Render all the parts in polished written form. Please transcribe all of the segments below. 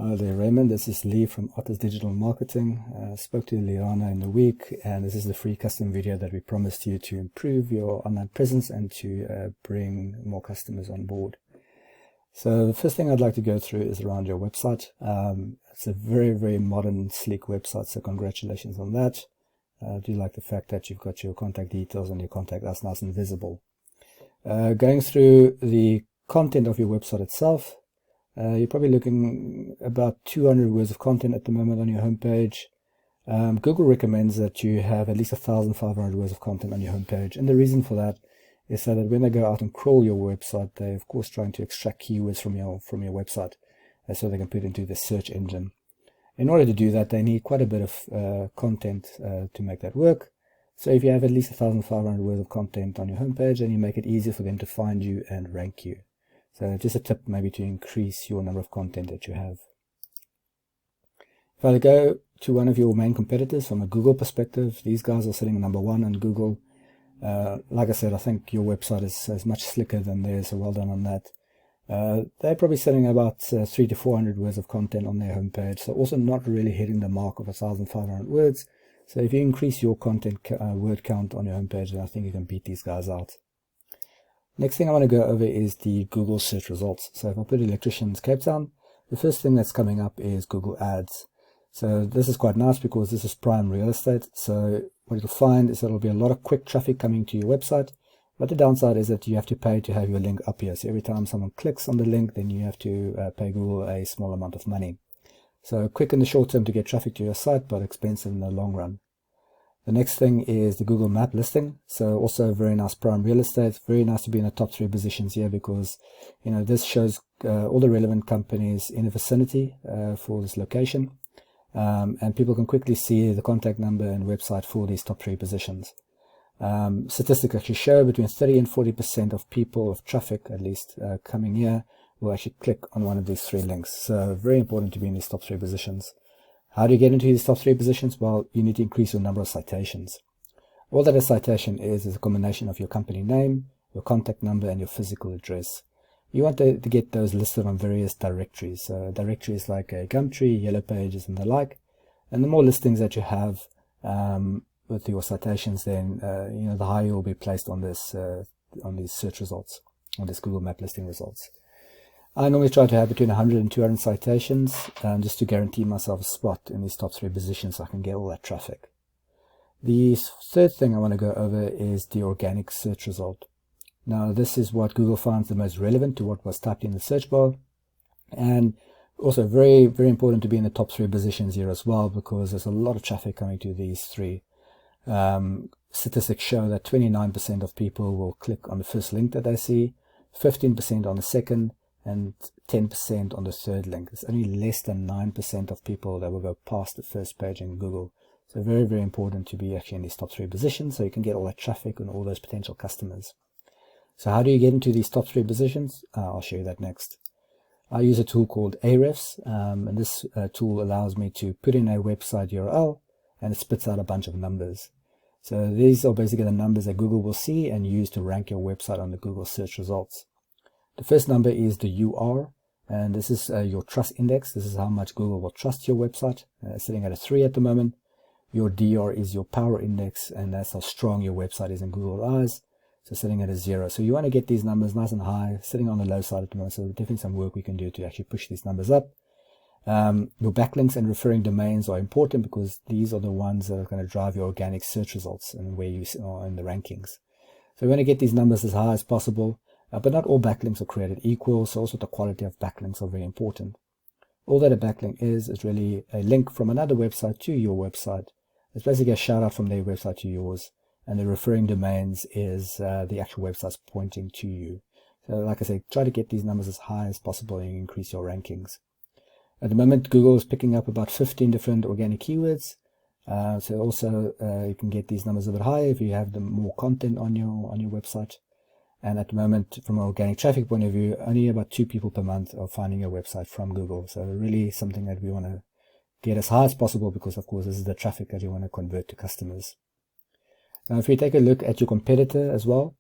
Hi there, Raymond. This is Lee from Otters Digital Marketing. Spoke to Liana in the week, and this is the free custom video that we promised you to improve your online presence and to bring more customers on board. So the first thing I'd like to go through is around your website. It's a very, very modern, sleek website, so congratulations on that. I do like the fact that you've got your contact details and your contact us nice and visible. Going through the content of your website itself, you're probably looking about 200 words of content at the moment on your homepage. Google recommends that you have at least 1,500 words of content on your homepage, and the reason for that is so that when they go out and crawl your website, they're of course trying to extract keywords from your website, so they can put it into the search engine. In order to do that, they need quite a bit of content to make that work. So if you have at least 1,500 words of content on your homepage, then you make it easier for them to find you and rank you. So just a tip maybe to increase your number of content that you have. If I go to one of your main competitors from a Google perspective, these guys are sitting number one on Google. Like I said, I think your website is much slicker than theirs, so well done on that. They're probably sitting about 300 to 400 words of content on their homepage, so also not really hitting the mark of 1,500 words. So if you increase your content word count on your homepage, then I think you can beat these guys out. Next thing I want to go over is the Google search results. So if I put electricians Cape Town, the first thing that's coming up is Google Ads. So this is quite nice because this is prime real estate. So what you'll find is that there'll be a lot of quick traffic coming to your website. But the downside is that you have to pay to have your link up here. So every time someone clicks on the link, then you have to pay Google a small amount of money. So quick in the short term to get traffic to your site, but expensive in the long run. The next thing is the Google Map listing. So also very nice prime real estate. Very nice to be in the top 3 positions here because, you know, this shows all the relevant companies in the vicinity for this location. And people can quickly see the contact number and website for these top 3 positions. Statistics actually show between 30 and 40% of people, of traffic at least, coming here will actually click on one of these 3 links. So very important to be in these top 3 positions. How do you get into these top 3 positions? Well, you need to increase your number of citations. All that a citation is a combination of your company name, your contact number, and your physical address. You want to get those listed on various directories. Directories like Gumtree, Yellow Pages, and the like. And the more listings that you have with your citations, then you know, the higher you'll be placed on this on these search results, on this Google Map listing results. I normally try to have between 100 and 200 citations just to guarantee myself a spot in these top 3 positions so I can get all that traffic. The third thing I want to go over is the organic search result. Now this is what Google finds the most relevant to what was typed in the search bar, and also very, very important to be in the top 3 positions here as well because there's a lot of traffic coming to these 3. Statistics show that 29% of people will click on the first link that they see, 15% on the second, and 10% on the third link. It's only less than 9% of people that will go past the first page in Google. So very, very important to be actually in these top 3 positions so you can get all that traffic and all those potential customers. So how do you get into these top 3 positions? I'll show you that next. I use a tool called Ahrefs, and this tool allows me to put in a website URL and it spits out a bunch of numbers. So these are basically the numbers that Google will see and use to rank your website on the Google search results. The first number is the UR, and this is your trust index. This is how much Google will trust your website, sitting at a 3 at the moment. Your DR is your power index, and that's how strong your website is in Google's eyes, so sitting at a 0. So you want to get these numbers nice and high, sitting on the low side at the moment, so there's definitely some work we can do to actually push these numbers up. Your backlinks and referring domains are important because these are the ones that are going to drive your organic search results and where you are in the rankings. So we want to get these numbers as high as possible. But not all backlinks are created equal, so also the quality of backlinks are very important. All that a backlink is really a link from another website to your website. It's basically a shout out from their website to yours, and the referring domains is the actual websites pointing to you. So like I say, try to get these numbers as high as possible and increase your rankings. At the moment, Google is picking up about 15 different organic keywords. So also you can get these numbers a bit higher if you have the more content on your website. And at the moment, from an organic traffic point of view, only about 2 people per month are finding your website from Google. So really something that we want to get as high as possible because, of course, this is the traffic that you want to convert to customers. Now, if you take a look at your competitor as well,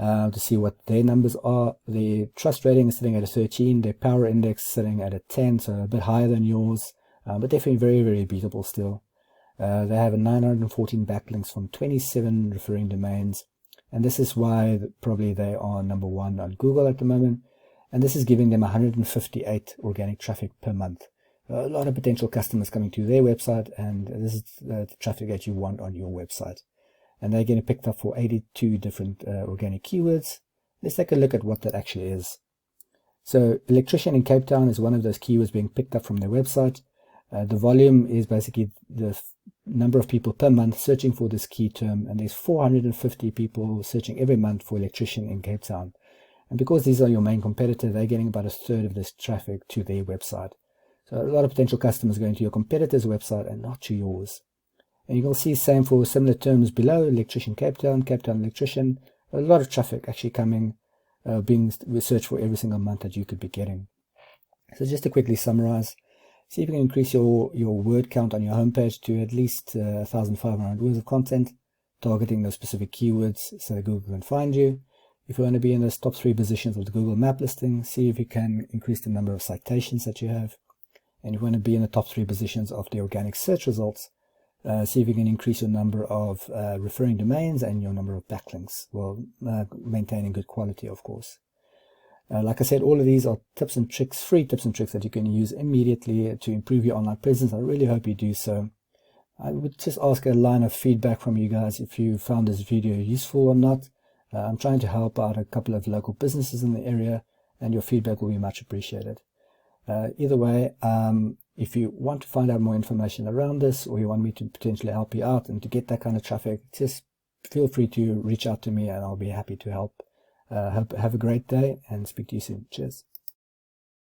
to see what their numbers are. The trust rating is sitting at a 13, their power index sitting at a 10, so a bit higher than yours, but definitely very, very beatable still. They have a 914 backlinks from 27 referring domains, and this is why probably they are number one on Google at the moment, and this is giving them 158 organic traffic per month. A lot of potential customers coming to their website, and this is the traffic that you want on your website. And they're getting picked up for 82 different organic keywords. Let's take a look at what that actually is. So electrician in Cape Town is one of those keywords being picked up from their website. The volume is basically the number of people per month searching for this key term, and there's 450 people searching every month for electrician in Cape Town. And because these are your main competitor, they're getting about a third of this traffic to their website. So a lot of potential customers going to your competitor's website and not to yours. And you can see same for similar terms below, electrician Cape Town electrician, a lot of traffic actually coming, being searched for every single month that you could be getting. So just to quickly summarize, see if you can increase your word count on your homepage to at least 1,500 words of content, targeting those specific keywords so that Google can find you. If you want to be in those top 3 positions of the Google map listing, see if you can increase the number of citations that you have. And if you want to be in the top 3 positions of the organic search results, see if you can increase your number of referring domains and your number of backlinks, while maintaining good quality, of course. Like I said, all of these are tips and tricks, free tips and tricks that you can use immediately to improve your online presence. I really hope you do so. I would just ask a line of feedback from you guys if you found this video useful or not. I'm trying to help out a couple of local businesses in the area, and your feedback will be much appreciated. Either way, if you want to find out more information around this, or you want me to potentially help you out and to get that kind of traffic, just feel free to reach out to me and I'll be happy to help. Have a great day and speak to you soon. Cheers.